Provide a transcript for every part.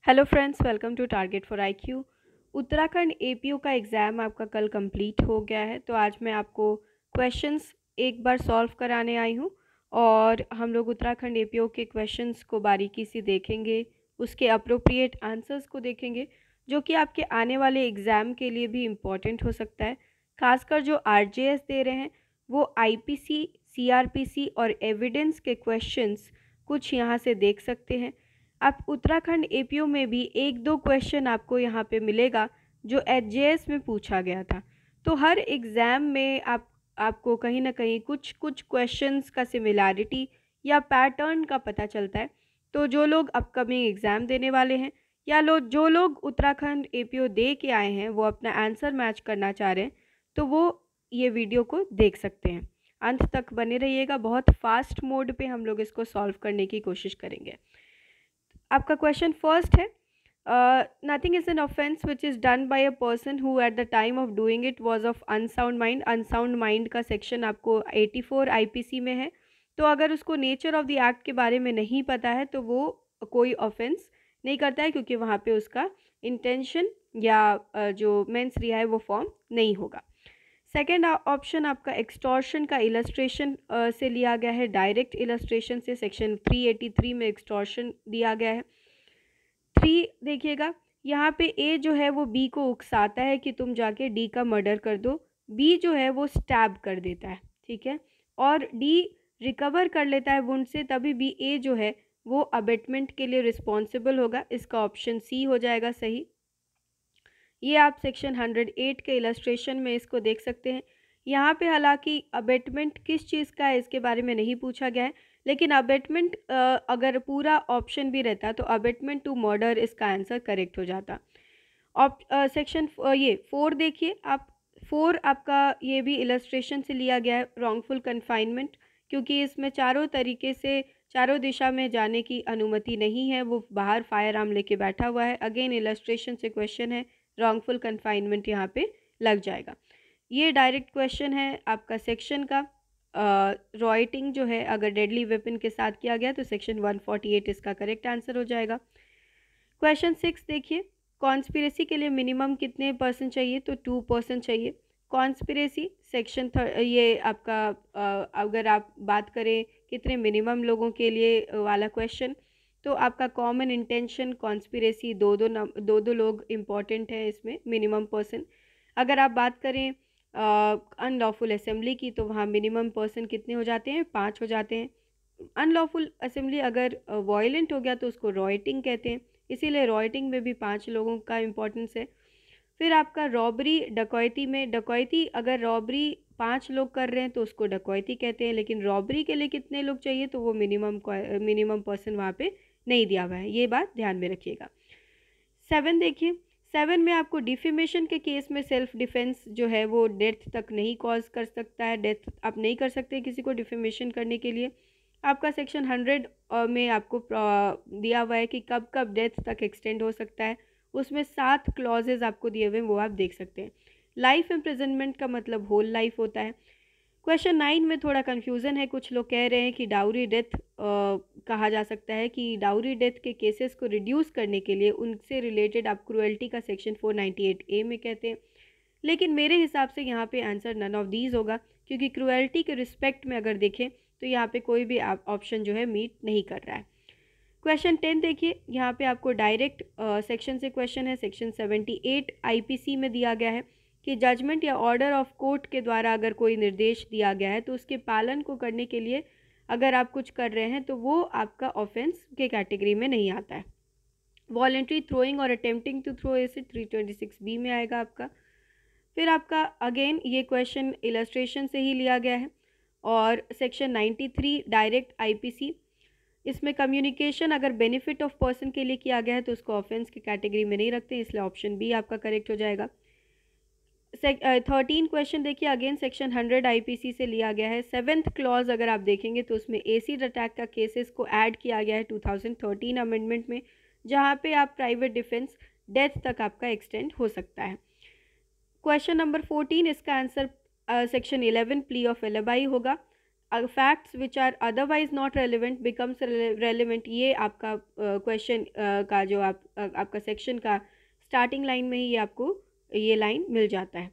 Hello friends, welcome to target for IQ. Uttarakhand APO का exam आपका कल कंप्लीट हो गया है, तो आज मैं आपको क्वेश्चंस एक बार सॉल्व कराने आई हूँ और हम लोग उत्तराखंड एपीओ के क्वेश्चंस को बारीकी से देखेंगे, उसके अप्रोप्रिएट आंसर्स को देखेंगे, जो कि आपके आने वाले एग्ज़ाम के लिए भी इम्पॉर्टेंट हो सकता है। खासकर जो आरजेएस दे रहे हैं वो आईपीसी, सीआरपीसी और एविडेंस के क्वेश्चंस कुछ यहाँ से देख सकते हैं। आप उत्तराखंड एपीओ में भी एक दो क्वेश्चन आपको यहाँ पे मिलेगा जो एचजेएस में पूछा गया था। तो हर एग्ज़ाम में आपको कहीं ना कहीं कुछ कुछ क्वेश्चंस का सिमिलैरिटी या पैटर्न का पता चलता है। तो जो लोग अपकमिंग एग्ज़ाम देने वाले हैं या जो लोग उत्तराखंड एपीओ दे के आए हैं, वो अपना आंसर मैच करना चाह रहे हैं, तो वो ये वीडियो को देख सकते हैं। अंत तक बने रहिएगा, बहुत फास्ट मोड पे हम लोग इसको सॉल्व करने की कोशिश करेंगे। आपका क्वेश्चन फर्स्ट है, nothing is an offence which is done by a person who at the time of doing it was of unsound mind. Unsound mind का सेक्शन आपको 84 आईपीसी में है। तो अगर उसको नेचर ऑफ द एक्ट के बारे में नहीं पता है तो वो कोई ऑफेंस नहीं करता है, क्योंकि वहाँ पे उसका इंटेंशन या जो मेंस रिहा है वो फॉर्म नहीं होगा। सेकेंड ऑप्शन आपका एक्सटॉर्शन का इलस्ट्रेशन से लिया गया है, डायरेक्ट इलस्ट्रेशन से। सेक्शन 383 में एक्सटॉर्शन दिया गया है। 3 देखिएगा, यहाँ पे ए जो है वो बी को उकसाता है कि तुम जाके डी का मर्डर कर दो। बी जो है वो स्टैब कर देता है, ठीक है, और डी रिकवर कर लेता है वुंड से, तभी बी ए जो है वो अबेटमेंट के लिए रिस्पॉन्सिबल होगा। इसका ऑप्शन सी हो जाएगा सही। ये आप सेक्शन 108 के इलस्ट्रेशन में इसको देख सकते हैं। यहाँ पे हालांकि अबेटमेंट किस चीज़ का है इसके बारे में नहीं पूछा गया है, लेकिन अबेटमेंट अगर पूरा ऑप्शन भी रहता तो अबेटमेंट टू मर्डर इसका आंसर करेक्ट हो जाता। सेक्शन ये 4 देखिए आप। 4 आपका ये भी इलस्ट्रेशन से लिया गया है, रॉन्गफुल कन्फाइनमेंट, क्योंकि इसमें चारों तरीके से चारों दिशा में जाने की अनुमति नहीं है, वो बाहर फायर आर्म लेके बैठा हुआ है। अगेन इलस्ट्रेशन से क्वेश्चन है, रॉन्गफुल कन्फाइनमेंट यहाँ पे लग जाएगा। ये डायरेक्ट क्वेश्चन है आपका सेक्शन का। रॉयटिंग जो है अगर डेडली वेपन के साथ किया गया तो सेक्शन 148 इसका करेक्ट आंसर हो जाएगा। क्वेश्चन 6 देखिए, कॉन्स्पिरेसी के लिए मिनिमम कितने परसेंट चाहिए, तो 2% चाहिए। कॉन्स्पिरेसी सेक्शन ये आपका अगर आप बात करें कितने मिनिमम लोगों के लिए वाला क्वेश्चन, तो आपका कॉमन इंटेंशन कॉन्स्पिरेसी दो दो लोग इम्पॉर्टेंट है इसमें, मिनिमम पर्सन। अगर आप बात करें अनलॉफुल असेंबली की, तो वहाँ मिनिमम पर्सन कितने हो जाते हैं, 5 हो जाते हैं। अनलॉफुल असेंबली अगर वॉयलेंट हो गया तो उसको रॉयटिंग कहते हैं, इसीलिए रॉयटिंग में भी 5 लोगों का इम्पोर्टेंस है। फिर आपका रॉबरी डकैती में, डकैती अगर रॉबरी 5 लोग कर रहे हैं तो उसको डकैती कहते हैं, लेकिन रॉबरी के लिए कितने लोग चाहिए तो वो मिनिमम पर्सन वहाँ पे नहीं दिया हुआ है, ये बात ध्यान में रखिएगा। 7 देखिए, 7 में आपको डिफेमेशन के केस में सेल्फ डिफेंस जो है वो डेथ तक नहीं कॉज कर सकता है, डेथ आप नहीं कर सकते किसी को डिफेमेशन करने के लिए। आपका सेक्शन 100 में आपको दिया हुआ है कि कब कब डेथ तक एक्सटेंड हो सकता है, उसमें 7 क्लॉजेज आपको दिए हुए हैं, वो आप देख सकते हैं। लाइफ इम्प्रिजनमेंट का मतलब होल लाइफ होता है। क्वेश्चन 9 में थोड़ा कन्फ्यूज़न है, कुछ लोग कह रहे हैं कि डाउरी डेथ कहा जा सकता है, कि डाउरी डेथ के केसेस को रिड्यूस करने के लिए उनसे रिलेटेड आप क्रुएल्टी का सेक्शन 498A में कहते हैं, लेकिन मेरे हिसाब से यहाँ पे आंसर नन ऑफ दीज होगा, क्योंकि क्रुएल्टी के रिस्पेक्ट में अगर देखें तो यहाँ पे कोई भी ऑप्शन जो है मीट नहीं कर रहा है। क्वेश्चन 10 देखिए, यहाँ पे आपको डायरेक्ट सेक्शन से क्वेश्चन है, सेक्शन 78 आईपीसी में दिया गया है कि जजमेंट या ऑर्डर ऑफ कोर्ट के द्वारा अगर कोई निर्देश दिया गया है तो उसके पालन को करने के लिए अगर आप कुछ कर रहे हैं तो वो आपका ऑफेंस के कैटेगरी में नहीं आता है। वॉलेंट्री थ्रोइंग और अटेम्प्टिंग टू थ्रो इसे 326B में आएगा आपका। फिर आपका अगेन ये क्वेश्चन इलस्ट्रेशन से ही लिया गया है, और सेक्शन 93 डायरेक्ट आईपीसी, इसमें कम्युनिकेशन अगर बेनिफिट ऑफ पर्सन के लिए किया गया है तो उसको ऑफेंस की कैटेगरी में नहीं रखते, इसलिए ऑप्शन बी आपका करेक्ट हो जाएगा। 13 क्वेश्चन देखिए, अगेन सेक्शन 100 आईपीसी से लिया गया है। 7th क्लॉज अगर आप देखेंगे तो उसमें एसिड अटैक का केसेस को ऐड किया गया है 2013 अमेंडमेंट में, जहाँ पे आप प्राइवेट डिफेंस डेथ तक आपका एक्सटेंड हो सकता है। क्वेश्चन नंबर 14, इसका answer section 11 plea of alibi होगा। Facts which are otherwise not relevant becomes relevant, ये आपका क्वेश्चन का जो आपका सेक्शन का स्टार्टिंग लाइन में ही ये आपको ये लाइन मिल जाता है।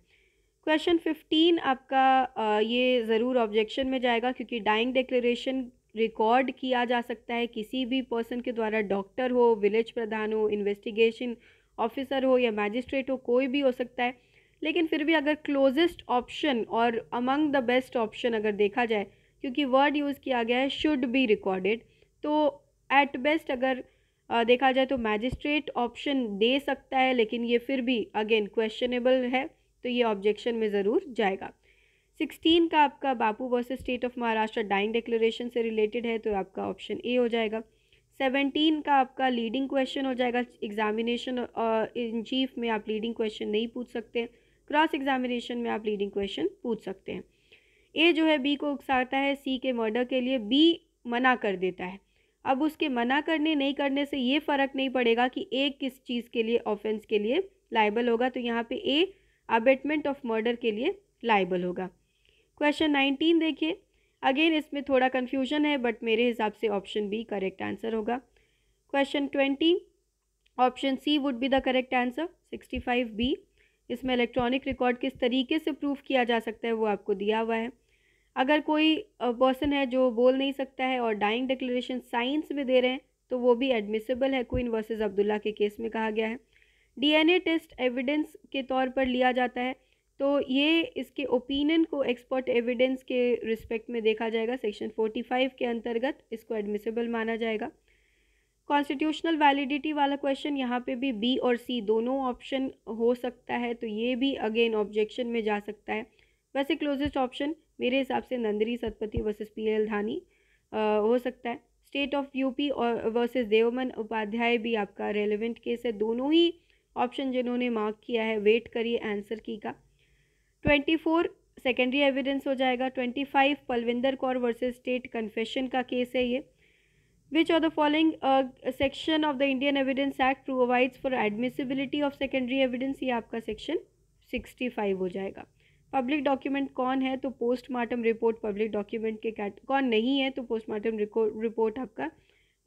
क्वेश्चन 15 आपका ये ज़रूर ऑब्जेक्शन में जाएगा, क्योंकि डाइंग डिक्लेरेशन रिकॉर्ड किया जा सकता है किसी भी पर्सन के द्वारा, डॉक्टर हो, विलेज प्रधान हो, इन्वेस्टिगेशन ऑफिसर हो या मैजिस्ट्रेट हो, कोई भी हो सकता है। लेकिन फिर भी अगर क्लोजेस्ट ऑप्शन और अमंग द बेस्ट ऑप्शन अगर देखा जाए, क्योंकि वर्ड यूज़ किया गया है शुड बी रिकॉर्डेड, तो एट बेस्ट अगर देखा जाए तो मैजिस्ट्रेट ऑप्शन दे सकता है, लेकिन ये फिर भी अगेन क्वेश्चनेबल है, तो ये ऑब्जेक्शन में ज़रूर जाएगा। 16 का आपका Bapu versus state of Maharashtra dying declaration से रिलेटेड है, तो आपका ऑप्शन ए हो जाएगा। 17 का आपका लीडिंग क्वेश्चन हो जाएगा। एग्जामिनेशन इन चीफ में आप लीडिंग क्वेश्चन नहीं पूछ सकते, क्रॉस एग्जामिनेशन में आप लीडिंग क्वेश्चन पूछ सकते हैं। ए जो है बी को उकसाता है सी के मर्डर के लिए, बी मना कर देता है। अब उसके मना करने नहीं करने से ये फ़र्क नहीं पड़ेगा कि ए किस चीज़ के लिए ऑफेंस के लिए लाइबल होगा, तो यहाँ पे ए अबेटमेंट ऑफ मर्डर के लिए लाइबल होगा। क्वेश्चन 19 देखिए, अगेन इसमें थोड़ा कन्फ्यूजन है, बट मेरे हिसाब से ऑप्शन बी करेक्ट आंसर होगा। Question 20 option C would be the correct answer. 65 B, इसमें इलेक्ट्रॉनिक रिकॉर्ड किस तरीके से प्रूफ किया जा सकता है वो आपको दिया हुआ है। अगर कोई पर्सन है जो बोल नहीं सकता है और डाइंग डिक्लेरेशन साइंस में दे रहे हैं, तो वो भी एडमिसिबल है, क्वीन वर्सेस अब्दुल्ला के केस में कहा गया है। डीएनए टेस्ट एविडेंस के तौर पर लिया जाता है, तो ये इसके ओपिनियन को एक्सपर्ट एविडेंस के रिस्पेक्ट में देखा जाएगा। सेक्शन 45 के अंतर्गत इसको एडमिसिबल माना जाएगा। कॉन्स्टिट्यूशनल वैलिडिटी वाला क्वेश्चन, यहाँ पे भी बी और सी दोनों ऑप्शन हो सकता है, तो ये भी अगेन ऑब्जेक्शन में जा सकता है। वैसे क्लोजेस्ट ऑप्शन मेरे हिसाब से नंदरी सतपथी वर्सेस पीएल धानी हो सकता है। स्टेट ऑफ यूपी और वर्सेस देवमन उपाध्याय भी आपका रेलेवेंट केस है। दोनों ही ऑप्शन जिन्होंने मार्क किया है, वेट करिए आंसर की का। 24 सेकेंडरी एविडेंस हो जाएगा। 25 Palvinder Kaur versus state confession का केस है ये। Which of the following section of the Indian evidence act provides for admissibility of secondary evidence, ये आपका सेक्शन 65 हो जाएगा। पब्लिक डॉक्यूमेंट कौन है, तो पोस्टमार्टम रिपोर्ट पब्लिक डॉक्यूमेंट के कौन नहीं है, तो पोस्टमार्टम रिपोर्ट आपका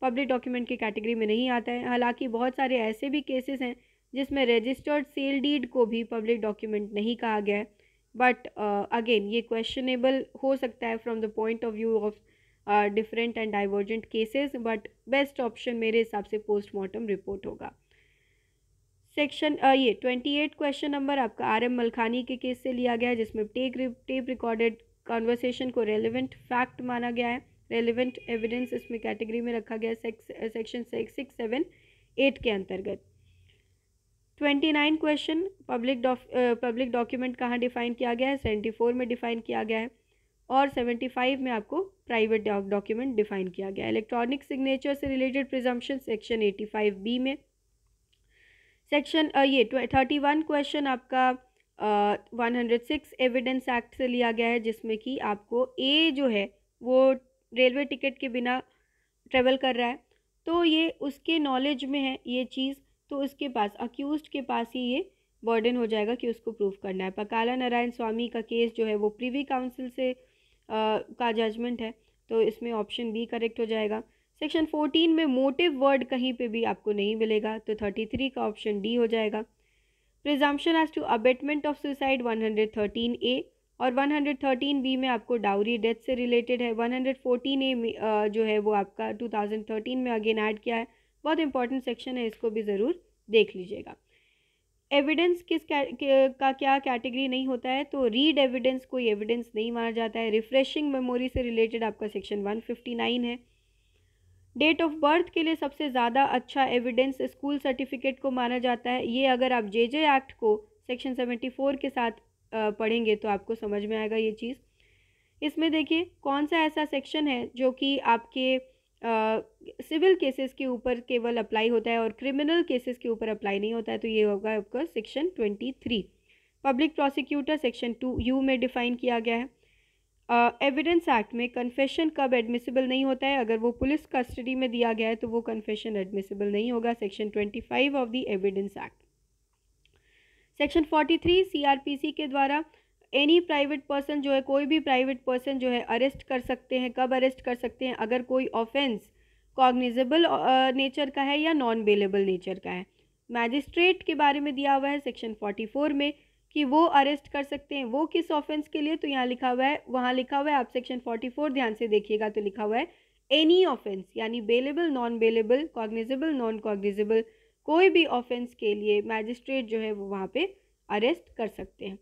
पब्लिक डॉक्यूमेंट की कैटेगरी में नहीं आता है। हालांकि बहुत सारे ऐसे भी केसेस हैं जिसमें रजिस्टर्ड सेल डीड को भी पब्लिक डॉक्यूमेंट नहीं कहा गया है, बट अगेन ये क्वेश्चनेबल हो सकता है from the point of view of different and divergent cases, but best option मेरे हिसाब से पोस्टमार्टम रिपोर्ट होगा। सेक्शन ये 28 क्वेश्चन नंबर आपका आर.एम. मलखानी के केस से लिया गया है, जिसमें टेप रिकॉर्डेड कॉन्वर्सेशन को रेलेवेंट फैक्ट माना गया है। रेलेवेंट एविडेंस इसमें कैटेगरी में रखा गया है सेक्शन 6, 7, 8 के अंतर्गत। 29 क्वेश्चन पब्लिक डॉक्यूमेंट कहाँ डिफाइन किया गया है, 74 में डिफाइन किया गया है, और 75 में आपको प्राइवेट डॉक्यूमेंट डिफाइन किया गया है। इलेक्ट्रॉनिक सिग्नेचर से रिलेटेड प्रिजम्पशन सेक्शन 85 बी में। सेक्शन ये 31 क्वेश्चन आपका 106 एविडेंस एक्ट से लिया गया है, जिसमें कि आपको ए जो है वो रेलवे टिकट के बिना ट्रेवल कर रहा है, तो ये उसके नॉलेज में है ये चीज़, तो उसके पास अक्यूज्ड के पास ही ये बर्डन हो जाएगा कि उसको प्रूफ करना है। पकाला नारायण स्वामी का केस जो है वो प्रीवी काउंसिल से का जजमेंट है, तो इसमें ऑप्शन बी करेक्ट हो जाएगा। सेक्शन 14 में मोटिव वर्ड कहीं पे भी आपको नहीं मिलेगा, तो 33 का ऑप्शन डी हो जाएगा। Presumption as to abetment of suicide 113 A और 113 बी में आपको डाउरी डेथ से रिलेटेड है। 114 ए में जो है वो आपका 2013 में अगेन ऐड किया है, बहुत इंपॉर्टेंट सेक्शन है, इसको भी ज़रूर देख लीजिएगा। एविडेंस का क्या कैटेगरी नहीं होता है, तो रीड एविडेंस कोई एविडेंस नहीं माना जाता है। रिफ्रेशिंग मेमोरी से रिलेटेड आपका सेक्शन 159 है। डेट ऑफ बर्थ के लिए सबसे ज़्यादा अच्छा एविडेंस स्कूल सर्टिफिकेट को माना जाता है। ये अगर आप जे एक्ट को सेक्शन 74 के साथ पढ़ेंगे तो आपको समझ में आएगा ये चीज़। इसमें देखिए कौन सा ऐसा सेक्शन है जो कि आपके सिविल केसेस के ऊपर केवल अप्लाई होता है और क्रिमिनल केसेस के ऊपर अप्लाई नहीं होता है, तो ये होगा आपका section 23। Public prosecutor section 2U में डिफाइन किया गया है। एविडेंस एक्ट में कन्फेशन कब एडमिसिबल नहीं होता है, अगर वो पुलिस कस्टडी में दिया गया है तो वो कन्फेशन एडमिसिबल नहीं होगा। Section 25 of the evidence act. Section 43 CRPC के द्वारा एनी प्राइवेट पर्सन जो है, कोई भी प्राइवेट पर्सन जो है अरेस्ट कर सकते हैं। कब अरेस्ट कर सकते हैं? अगर कोई ऑफेंस कॉग्निजेबल नेचर का है या नॉन बेलेबल नेचर का है। मैजिस्ट्रेट के बारे में दिया हुआ है सेक्शन 44 में कि वो अरेस्ट कर सकते हैं। वो किस ऑफेंस के लिए? तो यहाँ लिखा हुआ है, वहाँ लिखा हुआ है, आप सेक्शन 44 ध्यान से देखिएगा तो लिखा हुआ है एनी ऑफेंस, यानी bailable, non bailable, cognizable, non cognizable, कोई भी ऑफेंस के लिए मैजिस्ट्रेट जो है वो वहाँ पे अरेस्ट कर सकते हैं।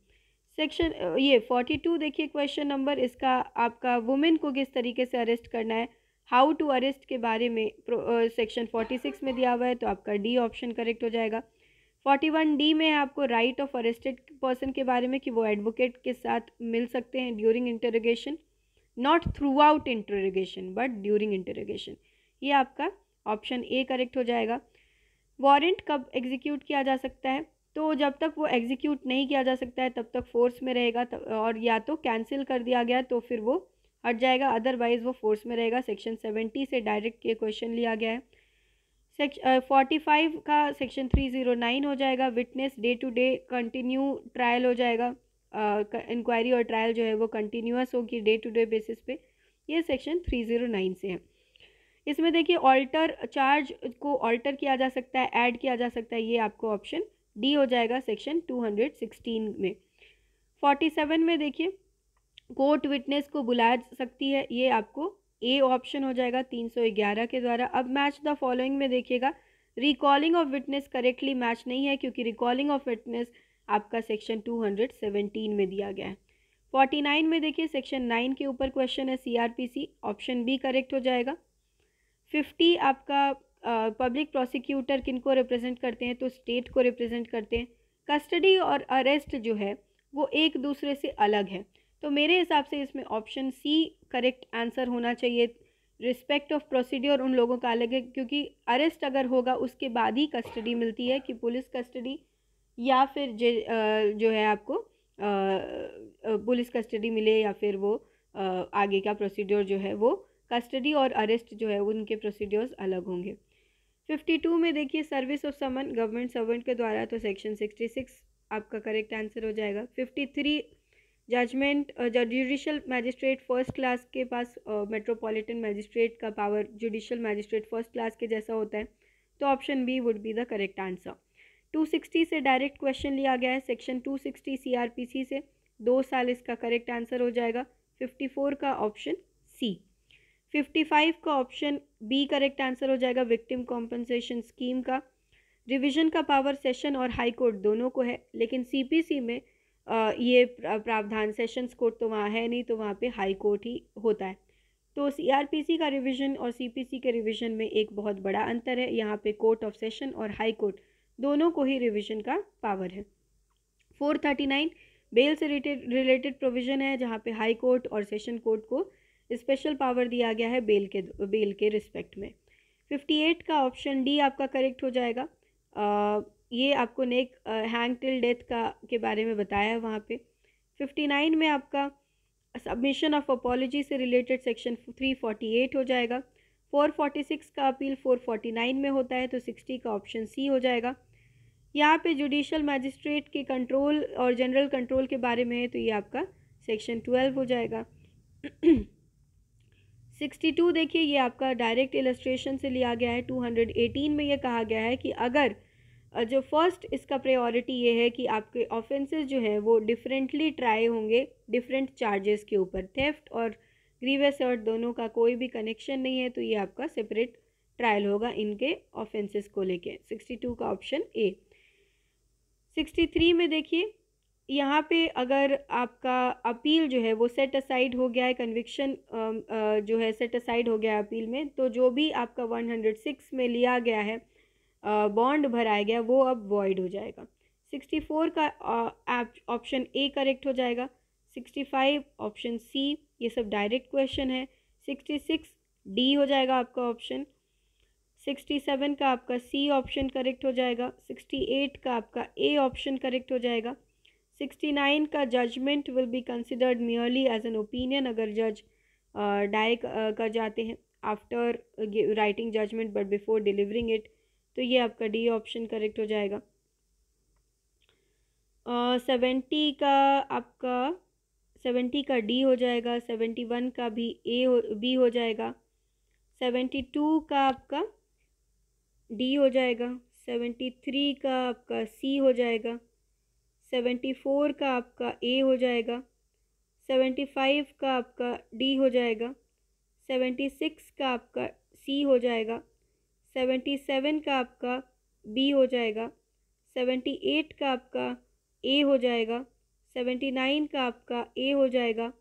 सेक्शन ये 42 देखिए क्वेश्चन नंबर, इसका आपका वुमेन को किस तरीके से अरेस्ट करना है, हाउ टू अरेस्ट के बारे में सेक्शन 46 में दिया हुआ है, तो आपका डी ऑप्शन करेक्ट हो जाएगा। 41 डी में आपको राइट ऑफ अरेस्टेड पर्सन के बारे में कि वो एडवोकेट के साथ मिल सकते हैं during interrogation, not through out interrogation but during interrogation. ये आपका ऑप्शन ए करेक्ट हो जाएगा। वारंट कब एग्जीक्यूट किया जा सकता है? तो जब तक वो एग्जीक्यूट नहीं किया जा सकता है तब तक फोर्स में रहेगा, और या तो कैंसिल कर दिया गया तो फिर वो हट जाएगा, अदरवाइज वो फोर्स में रहेगा। सेक्शन 70 से डायरेक्ट ये क्वेश्चन लिया गया है। 45 का सेक्शन 309 हो जाएगा। Witness day to day continue trial हो जाएगा, इंक्वायरी और ट्रायल जो है वो कंटिन्यूअस होगी डे टू डे बेसिस पे। ये सेक्शन 309 से है। इसमें देखिए ऑल्टर चार्ज को ऑल्टर किया जा सकता है, ऐड किया जा सकता है, ये आपको ऑप्शन डी हो जाएगा सेक्शन 216 में। 47 में देखिए कोर्ट विटनेस को बुलाया सकती है, ये आपको ए ऑप्शन हो जाएगा 311 के द्वारा। अब मैच द फॉलोइंग में देखिएगा, recalling of witness correctly match नहीं है क्योंकि रिकॉलिंग ऑफ विटनेस आपका सेक्शन 217 में दिया गया है। 49 में देखिए सेक्शन 9 के ऊपर क्वेश्चन है, CRPC, ऑप्शन बी करेक्ट हो जाएगा। 50 आपका पब्लिक प्रोसिक्यूटर किनको रिप्रेजेंट करते हैं? तो स्टेट को रिप्रेजेंट करते हैं। कस्टडी और अरेस्ट जो है वो एक दूसरे से अलग है, तो मेरे हिसाब से इसमें ऑप्शन सी करेक्ट आंसर होना चाहिए। रिस्पेक्ट ऑफ प्रोसीड्योर उन लोगों का अलग है, क्योंकि अरेस्ट अगर होगा उसके बाद ही कस्टडी मिलती है, कि पुलिस कस्टडी या फिर जो है आपको पुलिस कस्टडी मिले या फिर वो आगे का प्रोसीड्योर जो है वो कस्टडी और अरेस्ट जो है उनके प्रोसीड्योर्स अलग होंगे। 52 में देखिए service of summon government servant के द्वारा, तो सेक्शन 66 आपका करेक्ट आंसर हो जाएगा। 53 judgment judicial magistrate first class के पास मेट्रोपॉलिटन मैजिस्ट्रेट का power judicial magistrate first class के जैसा होता है, तो option B would be the correct answer. 260 से डायरेक्ट क्वेश्चन लिया गया है, सेक्शन 260 CRPC से, 2 साल इसका करेक्ट आंसर हो जाएगा। 54 का ऑप्शन सी। 55 का ऑप्शन बी करेक्ट आंसर हो जाएगा, विक्टिम कॉम्पनसेशन स्कीम का। रिवीजन का पावर सेशन और हाई कोर्ट दोनों को है, लेकिन CPC में ये प्रावधान सेशंस कोर्ट तो वहाँ है नहीं, तो वहाँ पे हाई कोर्ट ही होता है। तो CRPC का रिवीजन और CPC के रिवीजन में एक बहुत बड़ा अंतर है, यहाँ पे कोर्ट ऑफ सेशन और हाई कोर्ट दोनों को ही रिवीजन का पावर है। 439 बेल से रिलेटेड प्रोविज़न है, जहाँ पे हाई कोर्ट और सेशन कोर्ट को स्पेशल पावर दिया गया है बेल के रिस्पेक्ट में। 58 का ऑप्शन डी आपका करेक्ट हो जाएगा। ये आपको नेक हैंग टिल डेथ के बारे में बताया है वहाँ पे। 59 में आपका सबमिशन ऑफ अपॉलॉजी से रिलेटेड सेक्शन 348 हो जाएगा। 446 का अपील 449 में होता है, तो 60 का ऑप्शन सी हो जाएगा। यहाँ पे जुडिशल मैजिस्ट्रेट के कंट्रोल और जनरल कंट्रोल के बारे में है, तो ये आपका सेक्शन 12 हो जाएगा। 62 देखिए ये आपका डायरेक्ट इलस्ट्रेशन से लिया गया है। 218 में ये कहा गया है कि अगर जो फर्स्ट इसका प्रायोरिटी ये है कि आपके ऑफेंसेस जो है वो डिफरेंटली ट्राई होंगे डिफरेंट चार्जेस के ऊपर, थेफ्ट और ग्रीवियस हर्ट दोनों का कोई भी कनेक्शन नहीं है, तो ये आपका सेपरेट ट्रायल होगा इनके ऑफेंसेस को लेके। 62 का ऑप्शन ए। 63 में देखिए यहाँ पे अगर आपका अपील जो है वो सेट असाइड हो गया है, कन्विक्शन जो है सेट असाइड हो गया है अपील में, तो जो भी आपका 106 में लिया गया है बॉन्ड भराया गया वो अब वॉइड हो जाएगा। 64 का ऑप्शन ए करेक्ट हो जाएगा। 65 ऑप्शन सी, ये सब डायरेक्ट क्वेश्चन है। 66 डी हो जाएगा आपका ऑप्शन। 67 का आपका सी ऑप्शन करेक्ट हो जाएगा। 68 का आपका ए ऑप्शन करेक्ट हो जाएगा। 69 का judgment will be considered merely as an opinion, अगर जज डाई कर जाते हैं after writing judgment but before delivering it, तो ये आपका डी ऑप्शन करेक्ट हो जाएगा। 70 का आपका 70 का डी हो जाएगा, 71 का भी बी हो जाएगा, 72 का आपका डी हो जाएगा, 73 का आपका सी हो जाएगा, 74 का आपका ए हो जाएगा, 75 का आपका डी हो जाएगा, 76 का आपका सी हो जाएगा, 77 का आपका बी हो जाएगा, 78 का आपका ए हो जाएगा, 79 का आपका ए हो जाएगा,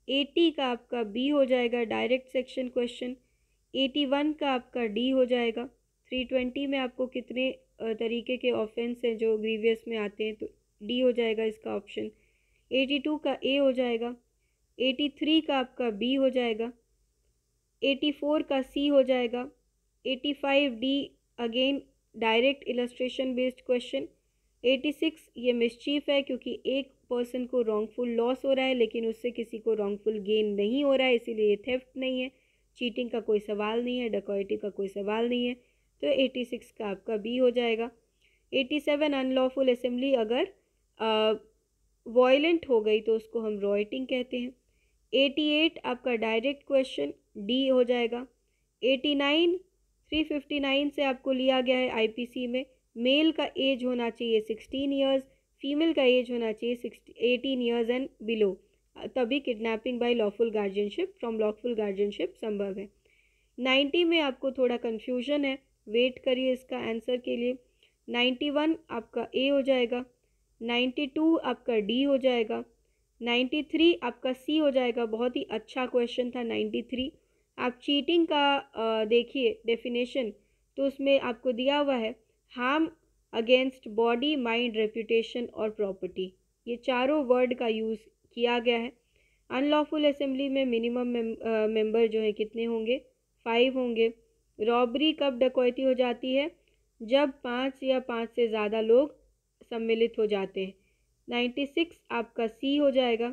80 का आपका बी हो जाएगा डायरेक्ट सेक्शन क्वेश्चन, 81 का आपका डी हो जाएगा। 320 में आपको कितने तरीके के ऑफेंस हैं जो ग्रीवियस में आते हैं, तो डी हो जाएगा इसका ऑप्शन। 82 का ए हो जाएगा, 83 का आपका बी हो जाएगा, 84 का सी हो जाएगा, 85 D again direct illustration based question, 86 ये मिसचीफ है क्योंकि एक पर्सन को रॉन्गफुल लॉस हो रहा है लेकिन उससे किसी को रॉन्गफुल गेन नहीं हो रहा है, इसीलिए ये थेफ्ट नहीं है, चीटिंग का कोई सवाल नहीं है, डकैती का कोई सवाल नहीं है, तो 86 का आपका बी हो जाएगा। 87 अनलॉफुल असेंबली अगर वॉयलेंट हो गई तो उसको हम रॉयटिंग कहते हैं। 88 आपका डायरेक्ट क्वेश्चन डी हो जाएगा। 89 359 से आपको लिया गया है आईपीसी में, मेल का एज होना चाहिए 16 ईयर्स, फीमेल का एज होना चाहिए 18 ईयर्स एंड बिलो, तभी kidnapping by lawful guardianship from lawful guardianship संभव है। 90 में आपको थोड़ा कन्फ्यूजन है, वेट करिए इसका आंसर के लिए। 91 आपका ए हो जाएगा, 92 आपका डी हो जाएगा, 93 आपका सी हो जाएगा। बहुत ही अच्छा क्वेश्चन था 93। आप चीटिंग का देखिए डेफिनेशन, तो उसमें आपको दिया हुआ है harm against body, mind, reputation और प्रॉपर्टी, ये चारों वर्ड का यूज़ किया गया है। अनलॉफुल असेंबली में मिनिमम मेंबर जो है कितने होंगे, 5 होंगे। रॉबरी कब डकैती हो जाती है, जब 5 या 5 से ज़्यादा लोग सम्मिलित हो जाते हैं। 96 आपका सी हो जाएगा,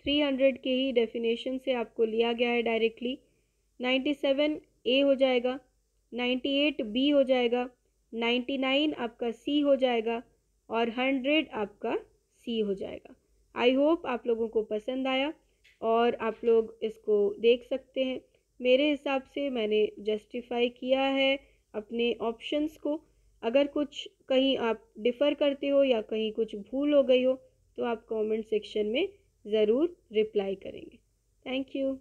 300 के ही डेफिनेशन से आपको लिया गया है डायरेक्टली। 97 ए हो जाएगा, 98 बी हो जाएगा, 99 आपका सी हो जाएगा और 100 आपका सी हो जाएगा। आई होप आप लोगों को पसंद आया और आप लोग इसको देख सकते हैं। मेरे हिसाब से मैंने जस्टिफाई किया है अपने ऑप्शंस को। अगर कुछ कहीं आप डिफ़र करते हो या कहीं कुछ भूल हो गई हो तो आप कमेंट सेक्शन में ज़रूर रिप्लाई करेंगे। Thank you.